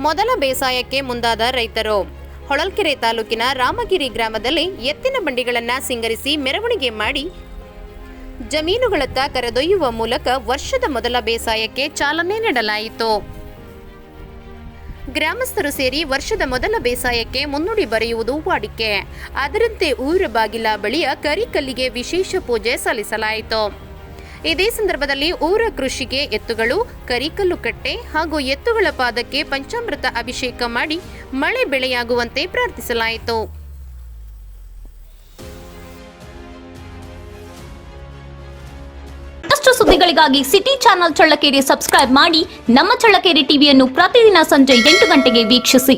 ಮೊದಲ ಬೇಸಾಯಕ್ಕೆ ಮುಂದಾದ ರೈತರು. ಹೊಳಲ್ಕೆರೆ ತಾಲೂಕಿನ ರಾಮಗಿರಿ ಗ್ರಾಮದಲ್ಲಿ ಎತ್ತಿನ ಬಂಡಿಗಳನ್ನು ಸಿಂಗರಿಸಿ ಮೆರವಣಿಗೆ ಮಾಡಿ ಜಮೀನುಗಳತ್ತ ಕರೆದೊಯ್ಯುವ ಮೂಲಕ ವರ್ಷದ ಮೊದಲ ಬೇಸಾಯಕ್ಕೆ ಚಾಲನೆ ನೀಡಲಾಯಿತು. ಗ್ರಾಮಸ್ಥರು ಸೇರಿ ವರ್ಷದ ಮೊದಲ ಬೇಸಾಯಕ್ಕೆ ಮುನ್ನುಡಿ ಬರೆಯುವುದು ವಾಡಿಕೆ. ಅದರಂತೆ ಊರ ಬಾಗಿಲ ಬಳಿಯ ಕರಿಕಲ್ಲಿಗೆ ವಿಶೇಷ ಪೂಜೆ ಸಲ್ಲಿಸಲಾಯಿತು. ಇದೇ ಸಂದರ್ಭದಲ್ಲಿ ಊರ ಕೃಷಿಗೆ ಎತ್ತುಗಳು, ಕರಿಕಲ್ಲು ಕಟ್ಟೆ ಹಾಗೂ ಎತ್ತುಗಳ ಪಾದಕ್ಕೆ ಪಂಚಾಮೃತ ಅಭಿಷೇಕ ಮಾಡಿ ಮಳೆ ಬೆಳೆಯಾಗುವಂತೆ ಪ್ರಾರ್ಥಿಸಲಾಯಿತು. ಮತ್ತಷ್ಟು ಸುದ್ದಿಗಳಿಗಾಗಿ ಸಿಟಿ ಚಾನೆಲ್ ಚಳ್ಳಕೆರೆ ಸಬ್ಸ್ಕ್ರೈಬ್ ಮಾಡಿ. ನಮ್ಮ ಚಳ್ಳಕೆರೆ ಟಿವಿಯನ್ನು ಪ್ರತಿದಿನ ಸಂಜೆ 8 ಗಂಟೆಗೆ ವೀಕ್ಷಿಸಿ.